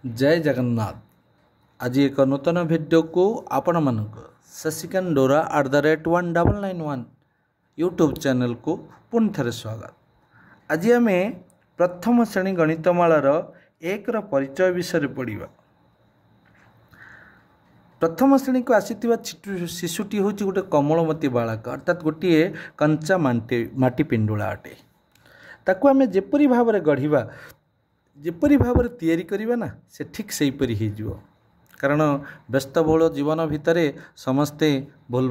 जय जगन्नाथ। आज एक नूतन भिडियो को आपण मानक शशिकांत डोरा @1991 यूट्यूब चैनल को पुणी थे स्वागत। आज आम प्रथम श्रेणी गणितमालार एक परिचय विषय पढ़ा। प्रथम श्रेणी को आसीथिबा शिशुटी हूँ गोटे कमलमती बालक अर्थात गोटे कंचा माटी पिंडुला अटे। ताकू आम जेपरी भाव में गढ़ा जेपरी भाव में तैयारी करवा ना से ठीक से हीपरी हो। कारण व्यस्तबहुल जीवन भितर समस्ते भूल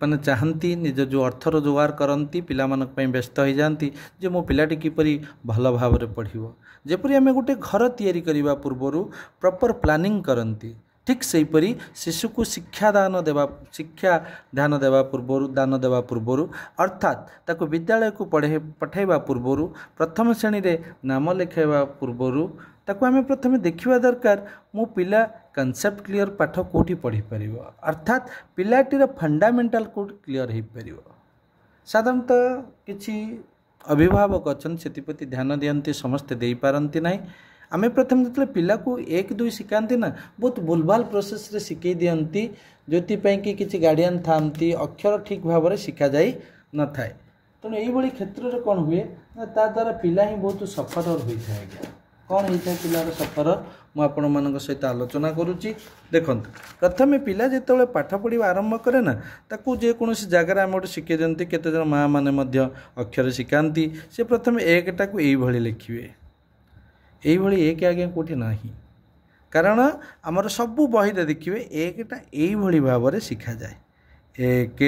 माने चाहती निज जो अर्थ रोजगार करती पिला व्यस्त हो जाती जे मो पिलाटी किपरि भल भाव में पढ़ो। जेपरी आम गोटे घर तैयारी करने पूर्वर प्रॉपर प्लानिंग करती ठीक से हीपरी शिशु को शिक्षा ध्यान देवा पूर्वर अर्थात ताको विद्यालय को पढ़ाइबा पूर्वर प्रथम श्रेणी रे नाम लिखाइबा पूर्वर ताको आम प्रथम देखा दरकार मो पिला कॉन्सेप्ट क्लियर पाठ कोठी पढ़ी पारिबो अर्थात पिलाटीर फंडामेंटल कोठी क्लियर हो पारिबो। साधारणतः किछि अभिभावक अच्छन सेतिपति ध्यान दियंती समस्ते देई पारंती नाही। आमे प्रथम जो पिला को एक दुई शिखाती ना बहुत भूलभाल प्रोसेस रे शिखई दियंती जोथि कि किसी गार्डियन थांती अक्षर ठीक भाव में शिखा जाई न थाए। तेणु यही क्षेत्र में कौन हुए ना ता द्वारा पिला ही बहुत सफर होता है। कौन होता है पिलार सफर मुझे मान सहित आलोचना करुच्ची। देखो प्रथम पिला जो पाठ पढ़ा आरंभ करे ना ताकू जेकोसी जगार आम गोटे शिखे दिखती केते माँ मैंने अक्षर शिखाती से प्रथम एकटा को यही लिखे यही एक आगे कौटी ना कारण आमर सबू बही देखिए एकटा यही भाव में शिखा जाए। एक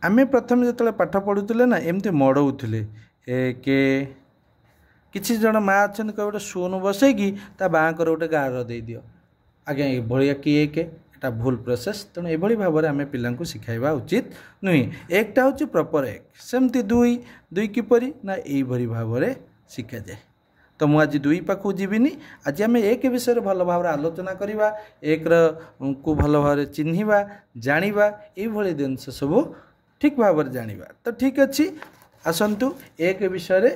आम प्रथम जो पाठ पढ़ुले ना एमती मड़ौले एक किसी जन माँ अच्छा कह गोटे शून बसैकी ता बाँकर गोटे गार दे दियो आज्ञा ये कि एक एटा भूल प्रोसेस। तेणु ये भाव में आम पिला शिखाइबा उचित नुहे। एकटा हूँ प्रॉपर एक सेमती दुई दुई किपरि ना यही भाव में शिखा जाए। तो मुझे आज दुई पाखु जीविनी आज आम एक विषय भल भाव आलोचना करवा एक को भल भाव चिन्हवा जानिबा ये जिनस सब ठीक भाव जानिबा। तो ठीक अच्छी आसतु एक विषय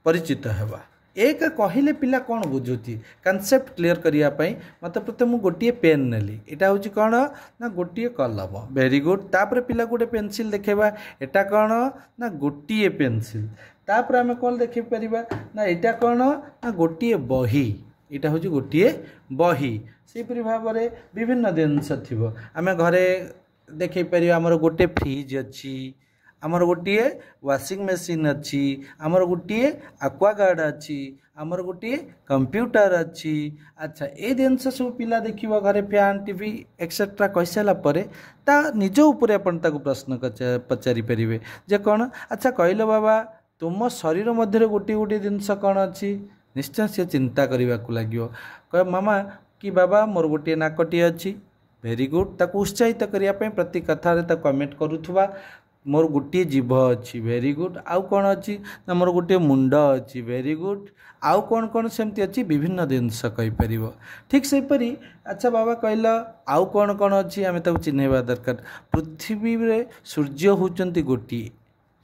परिचित होगा। एक कहले पिला कौन बुझुची कॉन्सेप्ट क्लियर करने मत प्रथम गोटे पेन नेली एटा हूँ कौन ना गोटे कलम वेरी गुड। तापर पिला गोटे पेनसिल देखेबा एटा कौन ना गोटे पेनसिल। तापर आम कौन देख पारिबा ना एटा कौन ना गोटे बही एटा हूँ गोटे बही। सेपरी भाव में विभिन्न जिनस थी आम घरे देख पार आमर गोटे फ्रिज अच्छी आमर गोटे वाशिंग मशीन अच्छी आमर गोटे एक्वागार्ड अच्छी आमर गोटे कंप्यूटर अच्छी। अच्छा ये जिनस सब पिला देखिबो घरे फैन टीवी एक्सेट्रा कह सारापर ता निज उपर अपन ताको प्रश्न पचारि पारे जे कौन अच्छा कहल बाबा तुम शरीर मध्य गोटे गोटे जिनस कौन अच्छी निश्चय सी चिंता करने को लगे कह मामा कि बाबा मोर गोटे नाकटी अच्छी वेरी गुड ताको उत्साहित करने प्रति कथार कमेंट करुवा मोर गोटे जीभ अच्छी वेरी गुड आउ कौन अच्छी ना मोर गोटे मुंड अच्छी वेरी गुड आउ कौन कौन सेमती अच्छी विभिन्न जिनस कहीपर ठीक सेपरी। अच्छा बाबा कहल आउ कौन कौन अच्छी आम ताको चिन्हवा दरकार। पृथ्वी रे सूर्य होचंती गोटे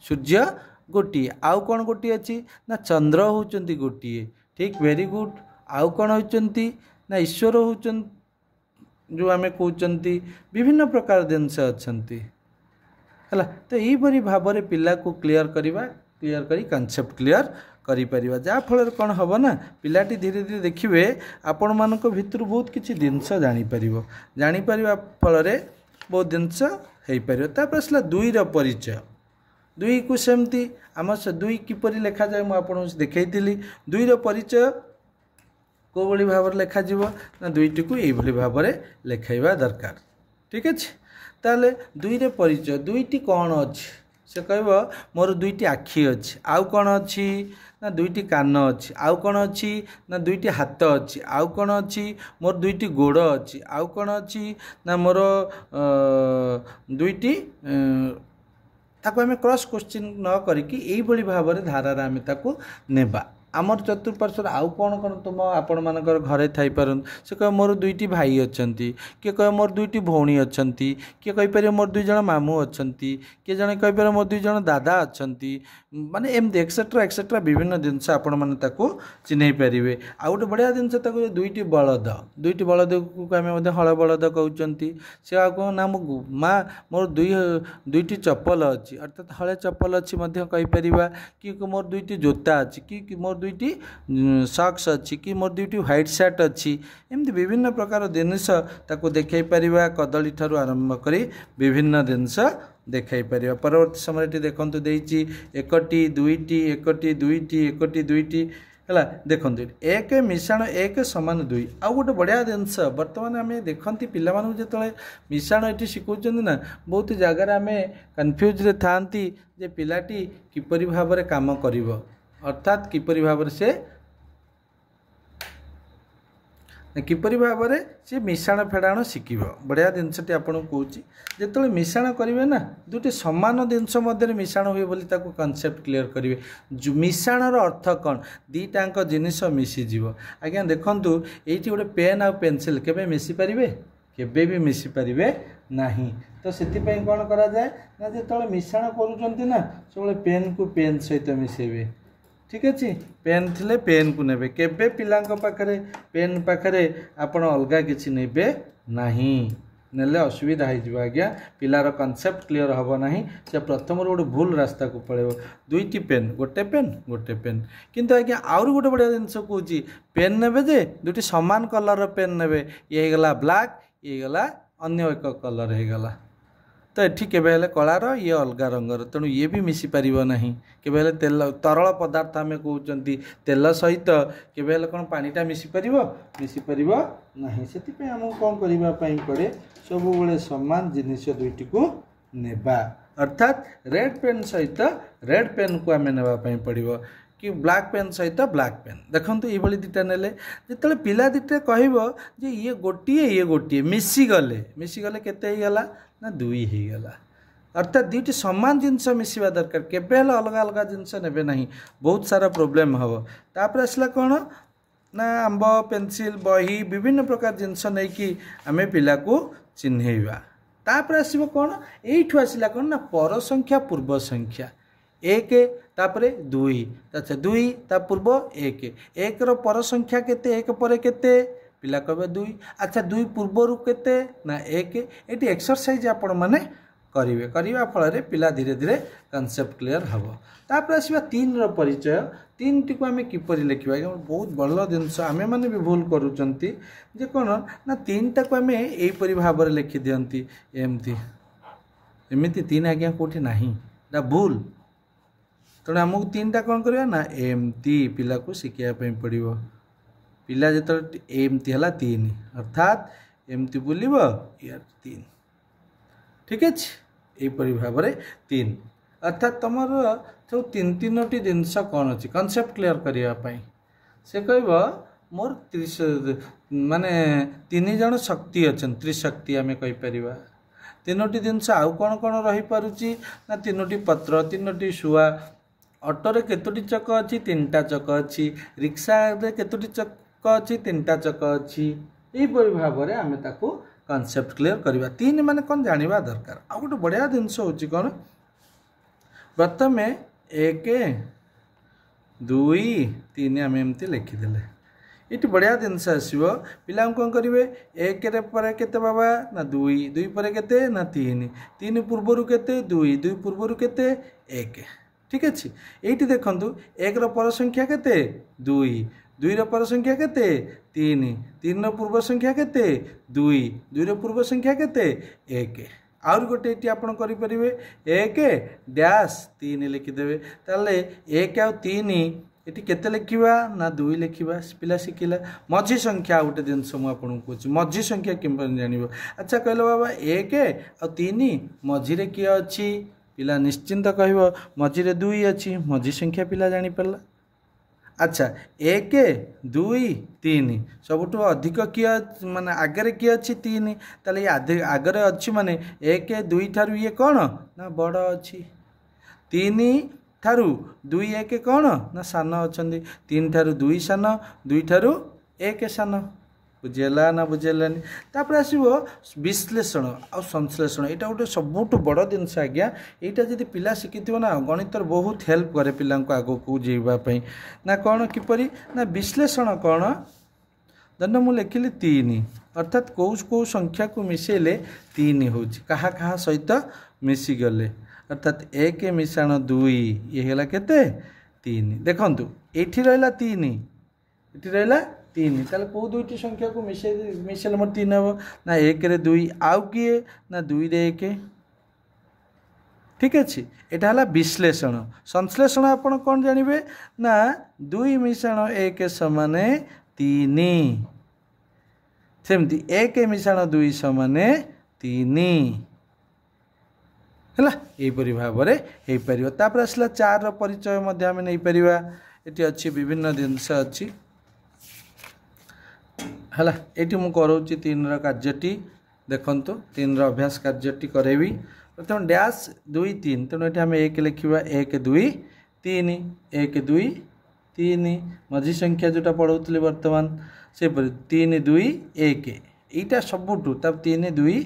सूर्य गोटे आउ कौन गोटे अच्छी ना चंद्र होचंती गोटे ठीक वेरी गुड आउ कौन होचंती ना ईश्वर होचंती जो आम कहते विभिन्न प्रकार जिनस अच्छी है। तो यही भाव में पिला को क्लियर करी कॉन्सेप्ट क्लियर करि परिबा जहाँफल कौन हम ना पिलाटी धीरे धीरे देखिए आपण मान भितर बहुत किसी जिनस जापर फल बहुत जिनस हो पार। तापर आसला दुई परिचय दुई को सेमती आम से दुई किपरि लेखा जाए मुझे देखी दुई परिचय को भली भाव लेखा ना दुईटी को यही भाव में लेखाइबा दरकार ठीक अच्छे। ताले दुई रे परिचय दुईटी कौन अच्छी से कह मोर दुईटी आखि अच्छी आउ कौन अच्छी ना दुईटी कान अच्छी आउ कौन अच्छी ना दुईटी हाथ अच्छी आउ कौन अच्छी मोर दुईटी गोड़ अच्छी आउ कौन अच्छी ना मोर दुईटी ताको आम क्रॉस क्वेश्चन न करिकी यही भाव में धारा आम ताको नेबा आमर चतुर्पार्श्वर आउ कौन कौन तुम आपण मानकर घरे थाई पारन से कह मोर दुईटी भाई अछंती किए कह मोर दुईटी भौणी अछंती किए कहि पारे मोर दुई जण मामू अछंती किए जण कहि पारे मोर दुई जण दादा अछंती माने एमती एक्सेट्रा विभिन्न जिनस आपण माने ताको चिन्हई पारिबे। आ गोटे बढ़िया जिनस ताको दुईटी बलद को आमे मध्ये हळ बलद कहउचंती से आ को ना माँ मोर दुईटी चप्पल अच्छी अर्थात हले चप्पल अच्छी मध्य कहि परिबा कि मोर दुईटी जोता अच्छी कि मोर दुईटी सॉक्स अच्छी कि मोर दुईटी व्हाइट शर्ट अच्छी एमती विभिन्न प्रकार जिनिस ताको देखै परिबा कदली ठारू आरंभ करी विभिन्न जिनिस देखै परिबा। परवर्ती समय देखंतु देइची एकटी दुईटी एकटी दुईटी एकटी दुईटी है देखते एक मिशाण एक समान दुई आउ गोटे बढ़िया जिनस बर्तमान आम देखती पिला जो मिशाण ये शिखुच्च ना बहुत जगार आम कन्फ्यूज था जे पिलाटी किपरि भाव में काम कर अर्थात किपरि भाव से किपरि भाव में सी मिशाण फेड़ाण शिखब बढ़िया जिनसटी आपको कौच जो मिशाण करेंगे ना दुटी सामान जिनस मिशाण हुए बोली ताको कॉन्सेप्ट क्लियर करेंगे मिशाणर अर्थ कौन दीटाक जिनिस मिसीज आज्ञा देखूँ ये गोटे पेन आ पेनसिल केबे मिसी पारे केबे भी मिसी पारे ना तो से कौन करा जाए ना जो मिशाण करुँच सब पेन को पेन सहित मिसेबे ठीक अच्छे पेन थिले पेन को नेबे केबे पिलांक पाखरे पेन पाखरे आपण अलगा किछि नेबे नहीं नेले असुविधा हो आज्ञा पिलार कॉन्सेप्ट क्लियर हम ना से प्रथम गोटे भूल रास्ता को पड़े दुईटी पेन गोटे पेन किंतु आज्ञा आउर गोटे बढ़िया जिनस कहूँ पेन नेबे जे दुटी सामान कलर पेन नेबे ये गला ब्लैक ये गला अन्य एक कलर हो गला तो ये केवे कलार ये अलग रंगर तेणु ये भी मिसी पार ना केवे तेल तरल पदार्थ आम कहते तेल सहित केवे कौन पानीटा मिसी पार ना से आमको कौन करने पड़े सब बड़े सामान जिनिस दुईटी को नेबा अर्थात रेड पेन सहित रेड पेन को आम नापी पड़ो कि ब्लैक पेन सहित ब्लैक पेन देखो ये दीटा नेले जो पिला दीटा कह ये गोटे मिसीगले केते गला ना दुई हो गला अर्थात दुईटी सामान जिनस मिसवा दरकार केबे अलग अलग जिनस नेबे नहीं बहुत सारा प्रोब्लेम हम तापर आसला कौन ना आंब पेंसिल बही विभिन्न प्रकार जिनस नहीं कि आम पिला को चिन्हैबा तापर आसब कौन यू आसला कौन ना पर संख्या पूर्व संख्या एक तापरे दुई अच्छा दुई ता पूर्व एक रो पर संख्या केते एक पर केते पिला कहे दुई अच्छा दुई पूर्वर केते ना एक ये एक्सरसाइज आपण माने करिवे करने फल पिला धीरे धीरे कॉन्सेप्ट क्लियर हम तापर आसवा तीन रो परिचय तीन टी को आम किपर लिखा बहुत भल जिनस आम मैंने भी भूल करुँच कौन ना तीन टा को आम यहीपरि भाव में लिखि दिखती एमती तीन आज्ञा कौटी ना भूल तेणु आमको तीन टा कौन करवा ना एमती पिला को शिखापी पड़ो पिला जो एमती है तीन अर्थात एमती बुलब यार तीन ठीक अच्छे यहीपरि भाव में तीन अर्थात तुम जो तीन तीन टी जिनस कौन अच्छी कॉन्सेप्ट क्लियर करने से कह मोर माने तीन जन शक्ति अच्छा त्रिशक्ति आम कहीपर तीनोटी जिनस आउ कौन कौन रही पारुची ना तीनोटी पत्र तीनोटी शुआ ऑटोरे केतोटी चक अच्छी तीन टा चक अच्छी रिक्शा केतोटी चक अच्छी तीन टा चक अच्छी यहीपरि भाव में आम ताको कॉन्सेप्ट क्लियर करवा तीन माने कौन जानिबा दरकार आ गोटे बढ़िया जिनस होची कौन प्रथम एक दुई तीन आम एमती लिखिदेले ये बढ़िया जिनस आसो पिला कौन करेंगे एक पर केते बाबा ना दुई दुई पर केते ना तीन तीन पूर्वर केते दुई दुई पूर्वर केते एक ठीक अच्छे ये देखु एक पर संख्या केते दुई दुई पर संख्या केते तीन तीन पूर्व संख्या केते दुई दुई पूर्व संख्या केते एक आउर गोटे ये आप एक डैश तीन लिखिदेवे ताले एक आ तीन ये केते लिखा ना दुई लिखा पिला शिखिला मझी संख्या गोटे जिनस मुझे कौच मझी संख्या किपर जान अच्छा कहल बाबा एक आ तीन मझीरे किए अच्छी पिला निश्चिंत कह मझीरे दुई अच्छी मझी संख्या पिला जानीपारा अच्छा एक दुई तीन सबुठ अधिक किए माने आगे किए अच्छी तीन ताले आगे अच्छी माने एक दुई ठारू ये कौन ना बड़ अच्छी तीन ଠାରୁ 2 1 କ'ଣ ନା ସାନ ଅଛନ୍ତି। 3 ଠାରୁ 2 ସାନ, 2 ଠାରୁ 1 ସାନ। ବୁଝିହେଲା ନା ବୁଝିହେଲାନି? ତାପରେ ଆସିବ ବିଶ୍ଳେଷଣ ଆଉ ସଂଶ୍ଳେଷଣ। ଏଇଟା ଗୋଟେ ସବୁଠୁ ବଡ଼ ଜିନିଷ ଆଜ୍ଞା। ଏଇଟା ଯଦି ପିଲା ଶିଖିଥିବ ନା ଗଣିତରେ ବହୁତ ହେଲ୍ପ କରେ ପିଲାଙ୍କୁ ଆଗକୁ ଯିବା ପାଇଁ। ନା କ'ଣ କିପରି ନା ବିଶ୍ଳେଷଣ କ'ଣ? ଧରିନିଅ ମୁଁ ଲେଖିଲି 3 ଅର୍ଥାତ୍ କେଉଁ ସଂଖ୍ୟାକୁ ମିଶାଇଲେ 3 ହେଉଛି, କାହା କାହା ସହିତ ମିଶିଗଲେ। ଅର୍ଥାତ୍ 1 ମିଶାଣ 2 ଇଏ ହେଲା କେତେ? 3। ଦେଖନ୍ତୁ ଏଇଠି ରହିଲା 3, ଏଠି ରହିଲା 3, ତାହେଲେ କେଉଁ ଦୁଇଟି ସଂଖ୍ୟାକୁ ମିଶାଇଲେ ମୋର 3 ହେବ? ନା 1ରେ 2, ଆଉ କିଏ ନା 2ରେ 1। ଠିକ୍ ଅଛି, ଏଇଟା ହେଲା ବିଶ୍ଳେଷଣ। ସଂଶ୍ଳେଷଣ ଆପଣ କ'ଣ ଜାଣିବେ ନା 2 ମିଶାଣ 1 ସମାନ 3, ସେମିତି 1 ମିଶାଣ 2 ସମାନ 3 ହେଲା। ଏହିପରି ଭାବରେ ହେଇପାରିବ। ତାପରେ ଆସିଲା 4ର ପରିଚୟ ମଧ୍ୟ ଆମେ ନେଇପାରିବା। ଏଠି ଅଛି ବିଭିନ୍ନ ଜିନିଷ ଅଛି ହେଲା। ଏଇଠି ମୁଁ କରାଉଛି 3ର କାର୍ଯ୍ୟଟି। ଦେଖନ୍ତୁ 3ର ଅଭ୍ୟାସ କାର୍ଯ୍ୟଟି କରେଇବି। ପ୍ରଥମେ ଡ୍ୟାସ୍ 2 3, ତେଣୁ ଏଠି ଆମେ 1 ଲେଖିବା। 1 2 3, 1 2 3 ମଝି ସଂଖ୍ୟା ଯେଉଁଟା ପଢ଼ଉଥିଲି ବର୍ତ୍ତମାନ ସେପରି 3 2 1, ଏଇଟା ସବୁଠୁ। ତାପରେ 3 2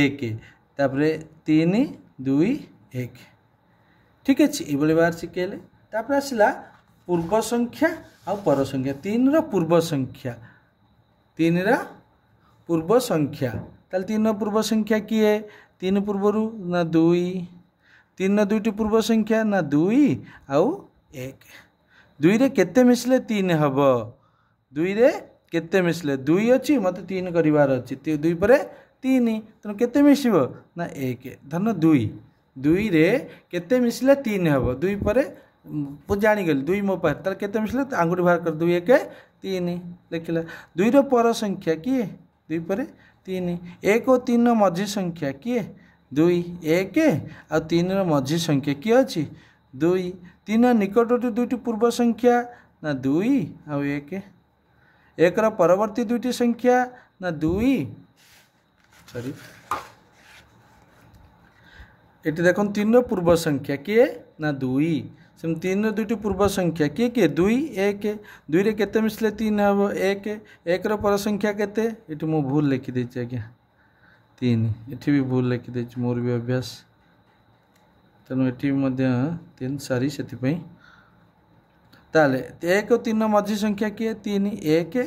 1, ତାପରେ 3 2 1। ଠିକ୍ ଅଛି, ଏଇଭଳି ଭାବରେ ଶିଖେଇଲେ। ତାପରେ ଆସିଲା ପୂର୍ବ ସଂଖ୍ୟା ଆଉ ପର ସଂଖ୍ୟା। 3ର ପୂର୍ବ ସଂଖ୍ୟା, 3ର ପୂର୍ବ ସଂଖ୍ୟା। ତାହେଲେ 3ର ପୂର୍ବ ସଂଖ୍ୟା କିଏ? 3 ପୂର୍ବରୁ ନା 2, 3ର ଦୁଇଟି ପୂର୍ବ ସଂଖ୍ୟା ନା 2 ଆଉ 1। 2ରେ କେତେ ମିଶିଲେ 3 ହେବ? 2ରେ କେତେ ମିଶିଲେ? 2 ଅଛି, ମୋତେ 3 କରିବାର ଅଛି। 2 ପରେ 3, ତେଣୁ କେତେ ମିଶିବ ନା 1। ଧର 2ରେ କେତେ ମିଶିଲେ 3 ହେବ? 2 ପରେ ମୁଁ ଜାଣିଗଲି 2 ମୋ ପାଖରେ, ତାହେଲେ କେତେ ମିଶିଲେ ଆଙ୍ଗୁଠି ବାହାର କରି 2 1 3 ଲେଖିଲା। 2ର ପର ସଂଖ୍ୟା କିଏ? 2 ପରେ 3। 1 ଓ 3ର ମଝି ସଂଖ୍ୟା କିଏ? 2। 1 ଆଉ 3ର ମଝି ସଂଖ୍ୟା କିଏ ଅଛି? 2। 3ର ନିକଟରୁ ଦୁଇଟି ପୂର୍ବ ସଂଖ୍ୟା ନା 2 ଆଉ 1। 1ର ପରବର୍ତ୍ତୀ ଦୁଇଟି ସଂଖ୍ୟା ନା 2 ଏଠି ଦେଖନ୍ତୁ 3ର ପୂର୍ବ ସଂଖ୍ୟା କିଏ ନା 2। ସେମିତି 3ର ଦୁଇଟି ପୂର୍ବ ସଂଖ୍ୟା କିଏ କିଏ? 2 1। 2ରେ କେତେ ମିଶିଲେ 3 ହେବ? 1। 1ର ପର ସଂଖ୍ୟା କେତେ? ଏଠି ମୁଁ ଭୁଲ ଲେଖିଦେଇଛି ଆଜ୍ଞା, 3। ଏଠି ବି ଭୁଲ ଲେଖିଦେଇଛି, ମୋର ବି ଅଭ୍ୟାସ। ତେଣୁ ଏଠି ମଧ୍ୟ 3 ସରି, ସେଥିପାଇଁ। ତାହେଲେ 1 ଓ 3ର ମଝି ସଂଖ୍ୟା କିଏ? 3 1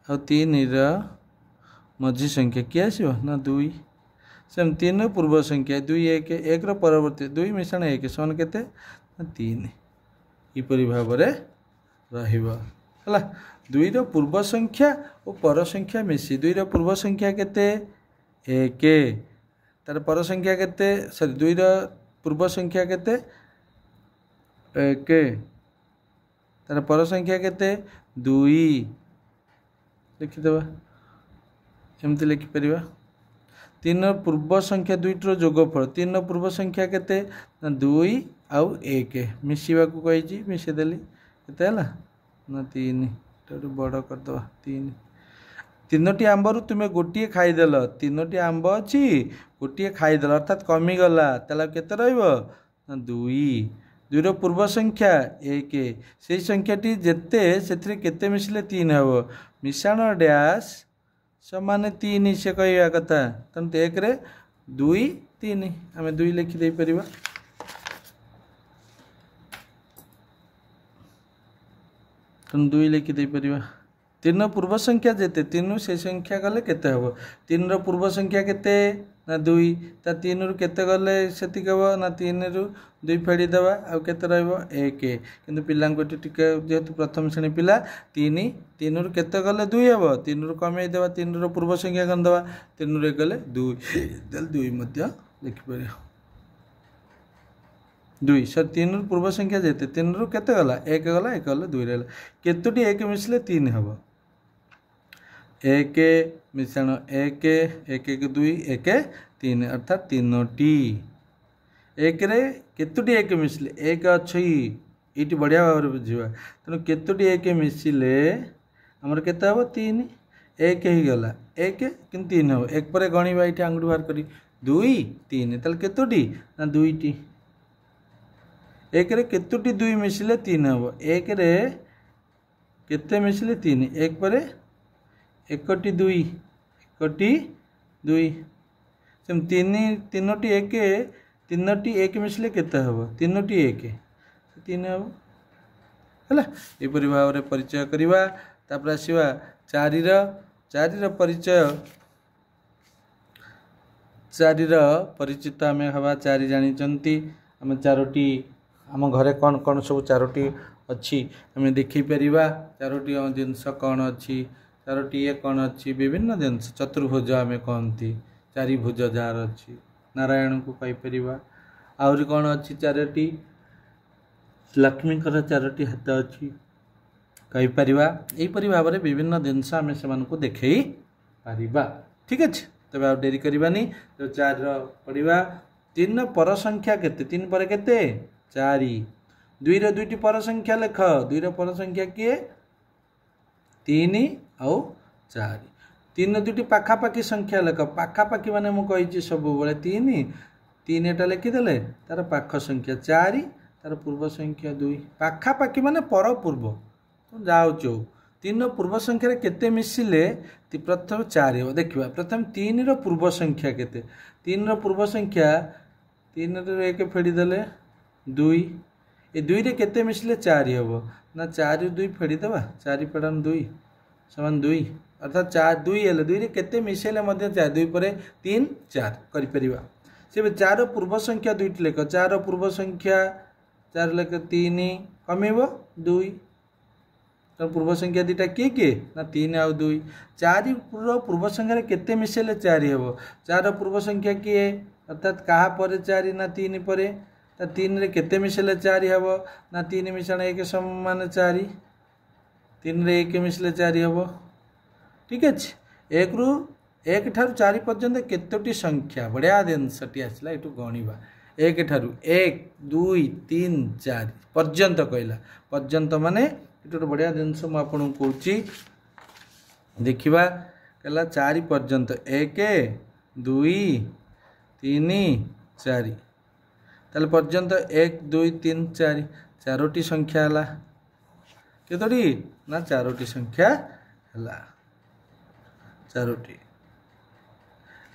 ଆଉ 3ର ମଝି ସଂଖ୍ୟା କିଏ ଆସିବ ନା 2। ସେମିତି 3ର ପୂର୍ବ ସଂଖ୍ୟା 2 1, 1ର ପରବର୍ତ୍ତୀ 2 ମିଶାଣ 1 ସମାନ କେତେ ନା 3। ଏପରି ଭାବରେ ରହିବ ହେଲା। 2ର ପୂର୍ବ ସଂଖ୍ୟା ଓ ପର ସଂଖ୍ୟା ମିଶି। 2ର ପୂର୍ବ ସଂଖ୍ୟା କେତେ? 1, ତାର ପର ସଂଖ୍ୟା କେତେ? ସରି, 2ର ପୂର୍ବ ସଂଖ୍ୟା କେତେ? 1, ତାର ପର ସଂଖ୍ୟା କେତେ? 2 ଲେଖିଦେବା। ଏମିତି ଲେଖିପାରିବା। 3ର ପୂର୍ବ ସଂଖ୍ୟା ଦୁଇଟିର ଯୋଗଫଳ। 3ର ପୂର୍ବ ସଂଖ୍ୟା କେତେ ନା 2 ଆଉ 1 ମିଶିବାକୁ କହିଛି, ମିଶେଇଦେଲି। କେତେ ହେଲା ନା 3। ଏଟାକୁ ବଡ଼ କରିଦେବା। 3। 3ଟି ଆମ୍ବରୁ ତୁମେ ଗୋଟିଏ ଖାଇଦେଲ। 3ଟି ଆମ୍ବ ଅଛି, ଗୋଟିଏ ଖାଇଦେଲ ଅର୍ଥାତ୍ କମିଗଲା। ତାହେଲେ କେତେ ରହିବ ନା 2। 2ର ପୂର୍ବ ସଂଖ୍ୟା 1, ସେଇ ସଂଖ୍ୟାଟି ଯେତେ ସେଥିରେ କେତେ ମିଶିଲେ 3 ହେବ? ମିଶାଣ ଡ୍ୟାସ୍ ସମାନ 3 ସେ କହିବା କଥା। ତେଣୁ 1ରେ 2 3 ଆମେ 2 ଲେଖିଦେଇପାରିବା। ତେଣୁ 2 ଲେଖିଦେଇପାରିବା। 3ର ପୂର୍ବ ସଂଖ୍ୟା ଯେତେ, 3ରୁ ସେ ସଂଖ୍ୟା ଗଲେ କେତେ ହେବ? 3ର ପୂର୍ବ ସଂଖ୍ୟା କେତେ ନା 2, ତା 3ରୁ କେତେ ଗଲେ ସେତିକି ହେବ ନା 3ରୁ 2 ଫେଡ଼ିଦେବା, ଆଉ କେତେ ରହିବ 1। କିନ୍ତୁ ପିଲାଙ୍କୁ ଏଠି ଟିକେ, ଯେହେତୁ ପ୍ରଥମ ଶ୍ରେଣୀ ପିଲା, 3ରୁ କେତେ ଗଲେ 2 ହେବ? 3ରୁ କମେଇ ଦେବା। 3ର ପୂର୍ବ ସଂଖ୍ୟା କ'ଣ ଦେବା? 3ରୁ 1 ଗଲେ 2, ତାହେଲେ 2 ମଧ୍ୟ ଲେଖିପାରିବା। 2 ସରି, 3ରୁ ପୂର୍ବ ସଂଖ୍ୟା ଯେତେ, 3ରୁ କେତେ ଗଲା? 1 ଗଲା, 1 ଗଲେ 2 ରହିଲା। କେତୋଟି 1 ମିଶିଲେ 3 ହେବ? 1 ମିଶାଣ 1, 1 1 2 1 3 ଅର୍ଥାତ୍ 3ଟି। 1ରେ କେତୋଟି 1 ମିଶିଲେ? 1 ଅଛି, ଏଇଠି ବଢ଼ିଆ ଭାବରେ ବୁଝିବା। ତେଣୁ କେତୋଟି 1 ମିଶିଲେ ଆମର କେତେ ହେବ? 3। 1 ହେଇଗଲା, 1 କିନ୍ତୁ 3 ହେବ। 1 ପରେ ଗଣିବା, ଏଇଠି ଆଙ୍ଗୁଠି ବାହାର କରି 2 3, ତାହେଲେ କେତୋଟି ନା 2ଟି। एक रे केतोटी दुई मिसिले तीन हम एक रे केते मिसिले तीन एक पर एकटी दुई एकटी दुई सेम तीन तीनोटी एक मिसिले केते हम तीनोटी एक तीन हम है यहपरी भाव में परिचय करवा तापर आसवा चारिर परिचय चारिर परिचित आम हवा चारि जानी आम चारोटी आम घरे कौन कौन सब चारोटी अच्छी आम देखिपर चारोटी जिनस कौन अच्छी चारोटी ये कौन अच्छी विभिन्न जिनस चतुर्भुज आम कहती चारिभुज जार अच्छी नारायण को पाइपर आहरी कौन अच्छी चारोटी लक्ष्मी चारोटी हाथ अच्छी कहीपर यहीपरि भाव में विभिन्न जिनस आम से देखे पारिबा ठीक अच्छे तब आ डेरी करवानी तो चार पढ़ा तीन पर संख्या केते तीन पर केते चारि दुई दुईटी पर संख्या लेख दुई पर संख्या किए तीन आउ चारि तीन दुईटी पाखापाखी संख्या लेख पाखापाखी माने मु कही सब बेले तीन तीन एटा लिखिदेले तार पाख संख्या चारि तार पूर्व संख्या दुई पाखापाखी माने पर पूर्व तो जाऊँ तीन पूर्व संख्या केते मिसिले प्रथम चारि हो देखिए प्रथम तीन पूर्व संख्या केते तीन पूर्व संख्या तीन एक फेड़ीदे दुई ए दुई रे केते मिसिले चारि हम ना चारि दुई फेड़ीदे चारि फेड़ान दुई समान दुई अर्थात चार दुई हेले दुई रे केते मिसेले मध्य चार दुई पर तीन चार करिपरिबा से चार पूर्व संख्या दुईटी लेख चार पूर्व संख्या चार लेख तीन कमेब दुई पूर्व संख्या दीटा किए ना तीन आउ दुई चारि पूर्व संख्या केते मिसेले चारि हम चार पूर्व संख्या किए अर्थात कहा पर चारि ना तीन पर तीन रे केते मिसेले चारि हम ना तीन मिश्रण एक समान चारि तीन रे एक मिसले चारि हम ठीक अच्छे एक रु एक ठारू चारि पर्यंत केतोटी संख्या बढ़िया जिनसटी आसला ये गणवा एक ठारू एक दुई तीन चार पर्यंत कहला पर्यंत माने ये बढ़िया जिनस मुझे कहूँ देखा कहला चारि पर्यंत एक दुई तीन चारि ताले पर्यंत एक दुई तीन चारि चारोटी संख्या है केतोटी ना चारोटी संख्या है चारोटी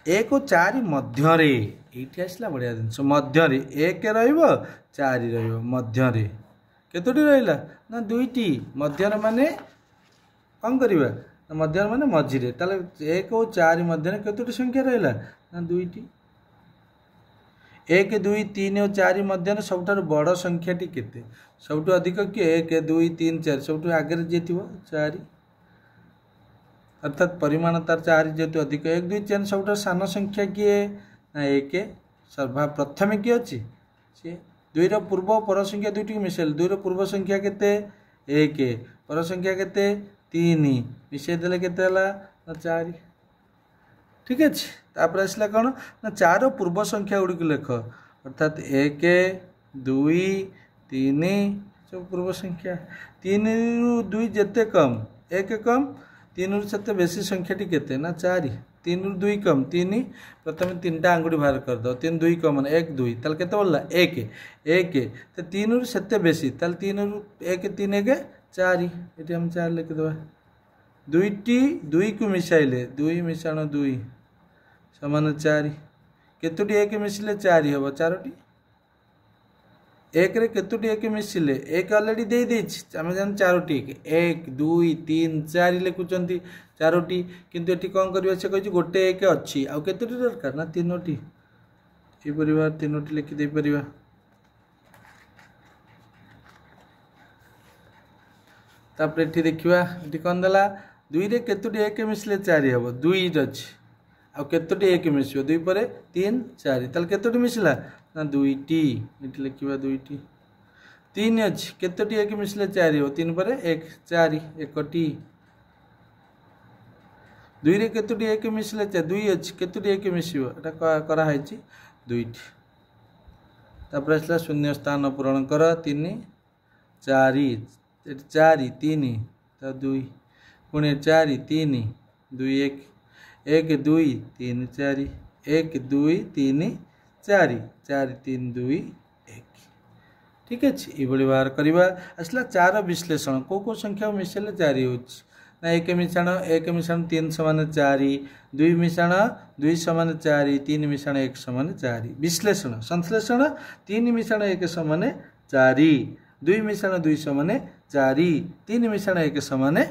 एक और चारि मध्य ये आसला बढ़िया जिनस मध्य एक चारि मध्य केतोटी रहा ना दुईटी मध्य माने कौन करवा मध्य माने मझिरे ताले एक और चारि मध्य केतोटी संख्या रहा ना दुईटी एक दुई तीन और चारि मध्य सबुठ बड़ संख्याटी केते सबुठ अधिक किए एक दुई तीन चार सबुठ आगे जी थी चारि अर्थात परिमाण तार चारि जेतु अधिक एक दुई चार सबुठ सान संख्या किए ना एक सर्वा प्रथम किए अच्छी सी दुई पूर्व पर संख्या दुईटी मिसेल दुई पूर्व संख्या केते एक पर संख्या केते तीन मिसेदेले केते ना चारि ठीक अच्छे तापर आसला कौन ना चार पूर्व संख्या गुड़िक लेख अर्थात एक दुई तीन सब पूर्व संख्या तीन रु दुई जेते कम एक कम तीन रु से बेसी संख्याटी केते ना चारि तीन रु दुई कम तीन प्रथम तीन टा आंगुठी बाहर कर दो तीन दुई कम एक दुई ताल केते बोलला एक एक तो तीन रु से बेसी ताल तीन रु एक तीन एक चारि ये हम चार लिखिदेवा दुईटी दुई को मिसाइले दुई मिशाण दुई समान चारि केतोटी एक मिसिले चारि हम चारोटी एक रे केतोटी एक मिसिले एक अलरेडी दे देछि आम जान चारोटी एक दुई तीन चारि लिखुचंती चारोटी किंतु एटी कौन करबा से कहि गोटे एक अच्छी आउ केतोटी दरकार ना तीनोटी ए परिवार तीनोटी लिखि दे परिबा तापर एठी देखिबा एठी कौन दला दुई रे केतोटी एक मिसिले चारि हम दुई अछि आउ केतोटी एक मिसियो दुई पर तीन चारि ताल केतोटी मिसिला ना दुईटी ये लिखा दुईटी तीन अच्छी केतोटी एक मिसिले चारि हो तीन पर एक चारि एकटी दुई रे केतोटी एक मिसिले चारि दुई अच्छी केतोटी एक मिसियो एटा कराई दुईटी तापर आसला शून्य स्थान पूरण कर तीन चारि चारि तीन तो दुई पुणे चारि तीन दुई एक दुई तीन चारि एक दुई तीन चारि चारि तीन दुई एक ठीक अच्छे ये बाहर करवा आसला 4 विश्लेषण को संख्या मिसेले 4 हो ना 1 मिशाण 3 समान 4 2 मिशाण 2 समान 4 3 मिशाण 1 समान 4 विश्लेषण संश्लेषण 3 मिशाण 1 समान 4 2 मिशाण 2 समान 4 3 मिशाण 1 समान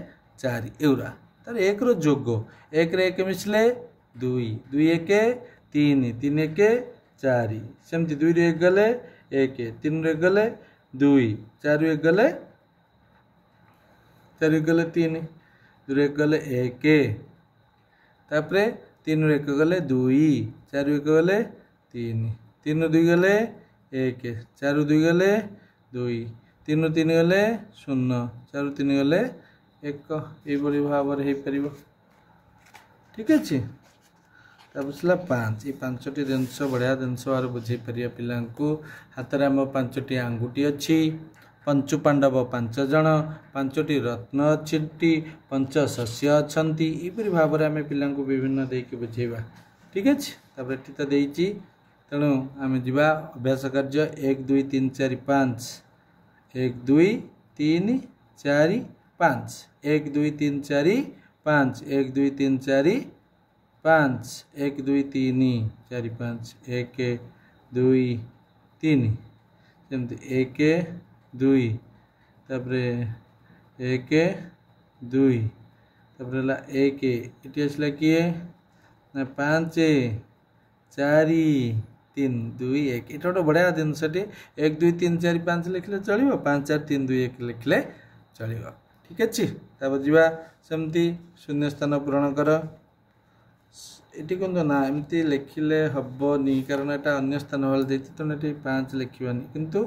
4 एवरा तार 1 रो जोग 1 रे 1 मिसले 2 2 1 3 3 1 4 सेमती 2 रे 1 गले 1 3 रे गले 2 4 रे गले 4 गले 3 2 रे गले 1 तापरे 3 रे 1 गले 2 4 रे गले 3 3 2 गले 1 4 2 गले 2 3 3 गले 0 4 3 गले 1 ये भाव हो पार ठीक अच्छे तापला 5 ये 5टी जिनस बढ़िया जिनस भाव बुझे पार पिला हाथ में आम 5टी आंगुठी अच्छी पंचु पांडव 5 जन 5टी रत्न अच्छी पंचशस्य अच्छा यहपरी भाव में आम पिला विभिन्न देकी बुझेगा ठीक अच्छे तापर एटी तो देती तेणु आम जा अभ्यास कार्य 1 2 3 4 5 1 2 3 4 5 1 2 3 4 5 1 2 3 4 5 1 2 3 4 5 1 2 3 जमती 1 2 तापर 1 2 तापर 1 ये आसला किए ना 5 4 3 2 1 ये गोटे बढ़िया जिनसटी 1 2 3 4 5 लिखले चलो 5 4 3 2 1 लिखले चलो ठीक अच्छे तापर जा सेमती शून्य स्थान पूरण कर ये कहते ना एमती लिखिले हेनी कारण यहाँ अन्य स्थान वाले देती तेणु ये 5 लिखानी किंतु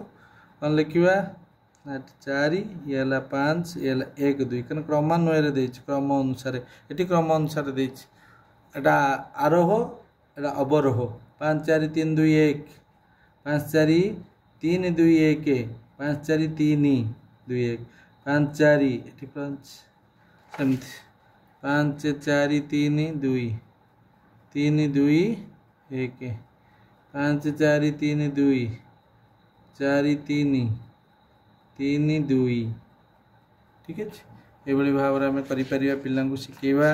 कौन लिखा 4 ये 5 ये 1 2 कारण क्रमान्वय क्रम अनुसार ये क्रम अनुसार देटा आरोह एटा अवरोह 5 4 3 2 1 5 4 3 2 1 5 4 3 2 1 5 4 ये 5 सेमती 5 4 3 2 3 2 1 5 4 3 2 4 3 3 2 ठीक है ये भाव में आम कर पिला शिखेवा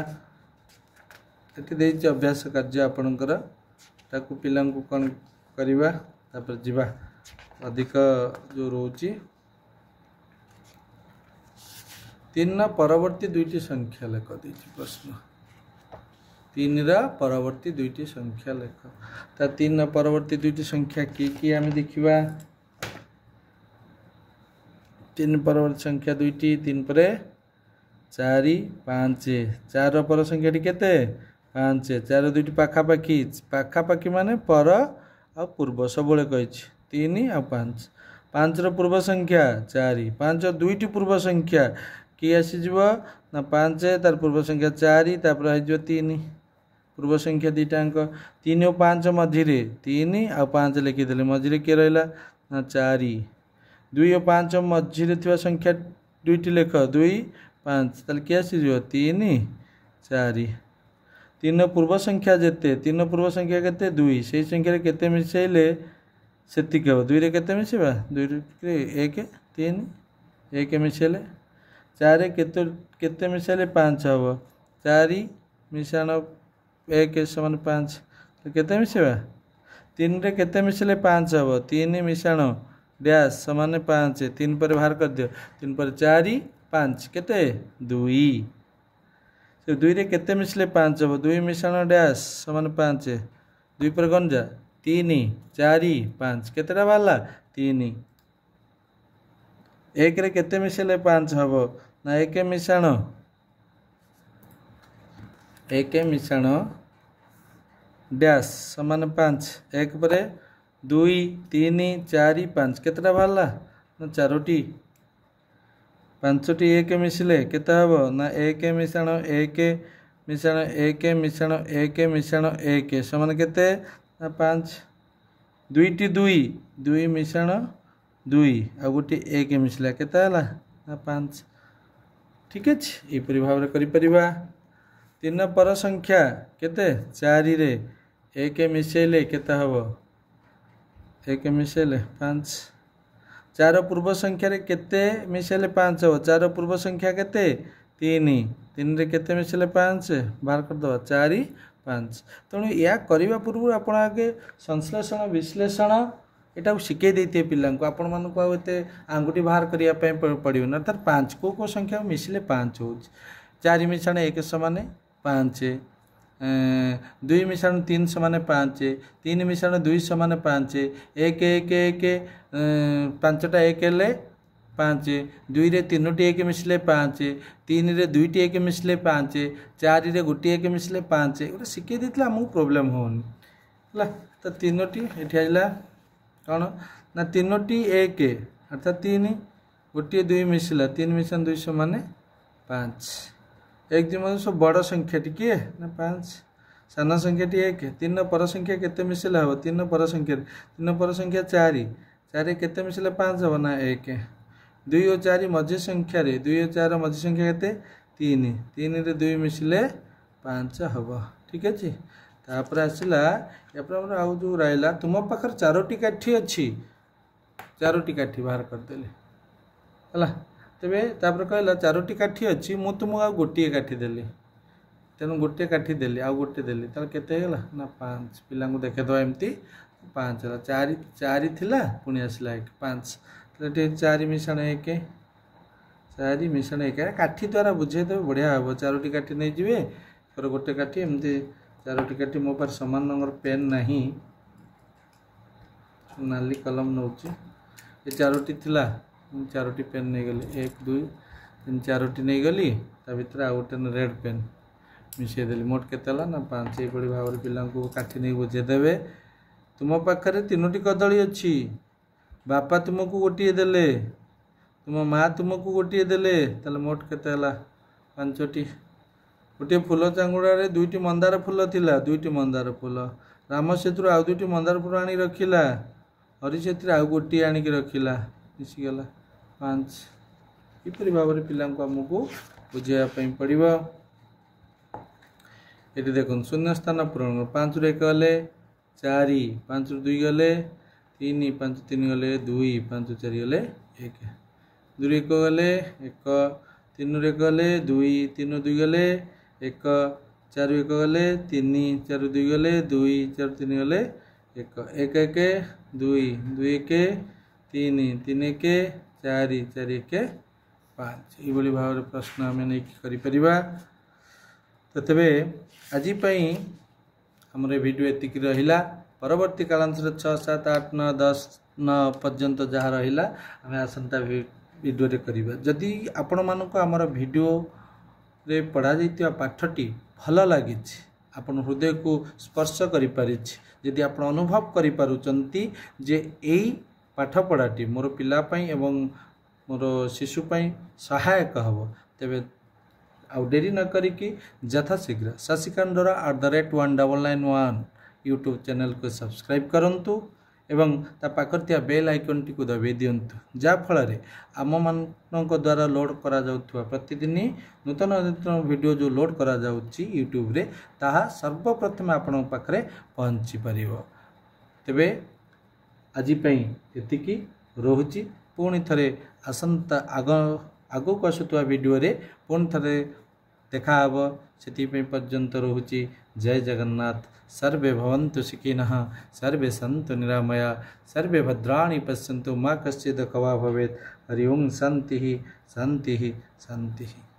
ये अभ्यास कार्य आपणकर ताकू पिला कौन करवा तापर जीवा अधिक जो रोची 3 परवर्ती 2टी संख्या लेख दे प्रश्न 3 परवर्ती 2टी संख्या लेख ता 3 परवर्ती 2टी संख्या कि आम देखा 3 परवर्ती संख्या 2टी 3 पर 4 5 4 पर संख्या केते 5 4 2टी पाखापाखी पाखापाखी माने पर आ पूर्व सब कही 3 आ 5 5 पूर्व संख्या 4 5 2टी पूर्व संख्या कि आसीज ना 5 तार पूर्व संख्या 4 तापर हो 3 पूर्व संख्या 2टाक 3 और 5 मझे 3 आ 5 लिखिदे मझे किए रहा ना 4 2 और 5 मझे थी संख्या 2टी लेख 2 5 ताल किए आसीज 3 4 3 पूर्व संख्या जिते 3 पूर्व संख्या के 2 से संख्या केते मिसेले सेतिक हे 2 रे केते मिसेबा 2 रे 1 3 1 मिसेले 4 केते मिसेले 5 हम 4 मिशाण 1 समान 5 केते मिसेबा 3 रे केते मिसेले 5 हम 3 मिशाण डैश समान 5 3 पर बाहर कर दियो 3 पर 4 5 केते 2 से 2 रे केते मिसले 5 हम 2 मिशाण डैश समान 5 2 पर कौन जा 3 4 5 केतेटा बाहरला 3 1 रे केते मिसले 5 हम ना 1 मिशाण डैश समान 5 1 पर 2 3 4 5 केतेटा बाहरला ना 4टी 5टी 1 मिसले केते हम ना 1 मिशाण 1 मिशाण 1 मिशाण 1 मिशाण 1 समान केते ना 5 2टी 2 2 मिशाण 2 आ गोटे 1 मिसला केते हला ना 5 ठीक अच्छे यहपरी भाव करिपरिबा 3 पर संख्या केते 4 रे 1 मिसेले केते हम 1 मिसेले 5 चार पूर्व संख्यार केते मिसेले 5 हो 4 पूर्व संख्या केते 3 3 रे केते मिसेले 5 बाहर कर दो 4 5 तेणु या करने पूर्व आप आगे संश्लेषण विश्लेषण यहाँ शिखे देते पिला आपण मानक आते आंगुठी बाहर करने पड़ो ना अर्थात 5 को संख्या मिसिले 5 हो 4 मिशाण 1 समान 5 2 मिशाण 3 समान 5 3 मिशाण 2 समान 5 1 1 1 5टा 1 हेले 5 2 रे 3टी 1 मिसिले 5 3 रे 2टी 1 मिसिले 5 4 रे गोटी 1 मिसिले 5 गोटे शिखे देते आमको प्रोब्लेम होनी है तो 3टी ये आइला कौन ना 3टी 1 अर्थात 3 गोटे 2 मिसिला 3 मिशन 2 समान 5 एक दिन सब बड़ संख्या किए ना 5 सान संख्या 1 3 पर संख्या केते मिसिला हम 3 पर संख्या 3 पर संख्या 4 4 केते मिसिले 5 हम ना 1 2 और 4 मझी संख्या 2 और 4 मझी संख्या केते 3 3 रे 2 मिसिले 5 हम ठीक अच्छे तापर आसला यापर आउ जो रहा तुम पाखर 4टी काठी अच्छी 4टी काठी बाहर करदेली है तेरे तापर कहला 4टी काठी अच्छी मु तुमको आ गोटे काठी देली तेणु गोटे काठी देली आउ गोटे देली तार केते गला ना 5 पिला देखेद एमती 5 है 4 4 थिला पुणी आसला 1 5 तो 4 मिशाण 1 4 मिशाण 1 काठी द्वारा बुझेदेवे बढ़िया हम 4टी काठी नहीं जी गोटे काठी एमती 4टी काठी मो पर समान रंगर पेन नहीं नाली कलम नौ ये 4टी थिला 4टी पेन नहीं गली 1 2 3 4टी नहीं गली ता भीतर आ गोटे रेड पेन मिसेदेली मोट केते ना 5 ये भाव में पिला काठी नहीं बुझेदेवे तुम पाखे 3टी कदली अच्छी बापा तुमको गोटे देले तुम माँ तुमको गोटे देले ताले मोट केते 5टी गोटे फूल चांगुड़ा 2टी मंदार फूल थिला 2टी मंदार फूल राम सेतु आउ 2टी मंदार फूल आनी रखिला हरि सेतु आउ गोटे आनिक रखिला मिसीगला 5 किपरि भाव में पिला आमको बुझाइवाई पड़ो ये देखो शून्य स्थान पूरण 5 रू 1 गले 4 5 रू 2 गले 3 5 3 गले 2 5 4 गले 1 2 रू 1 गले 1 3 रू 1 गले 2 3 2 गले 1 4 1 गले 3 4 2 गले 2 4 3 गले 1 1 1 2 2 1 3 3 1 4 4 1 5 ये भाव में प्रश्न आम नहीं कर तो तेरे आज आमर वीडियो एतिक रहिला परवर्ती कालांतर 6 7 8 9 10 9 पर्यंत जहाँ रहिला आम आसंता वीडियो रे करिबा जदि आपण मानको आमर वीडियो रे पढ़ा जाइतिबा पाठटी भल लगी आपण हृदय को स्पर्श करि परिछि यदि आपण अनुभव करि पारुचंती जे एई पाठ पढ़ाटी मोर पिला पई एवं मोर शिशु पई सहायक हबो तेबे आउ डेरी न करिकी यथाशीघ्र शशिकांत @1991 यूट्यूब चैनल को सब्सक्राइब करंतु एवं ता पाखर थिया बेल आइकन टी को दबाई दियंतु जा फल आम मान द्वारा लोड करा जाउथुवा प्रतिदिन नूतन नूतन वीडियो जो लोड करा जाउची यूट्यूब रे ताहा सर्वप्रथम आपण पाखरे पहुंची परिबो तेबे आजि पई एतिकी रहुची पुणी थरे आसंता आगो को आसुवा वीडियो रे पुणी थरे देखा से पर्यंत रहुची जय जगन्नाथ सर्वे भवन्तु सुखिनः सर्वे सन्तु निरामया सर्वे भद्राणि पश्यन्तु मा कश्चित् दुःखवा भवेत् हरि ओं शान्तिः शान्तिः शान्तिः।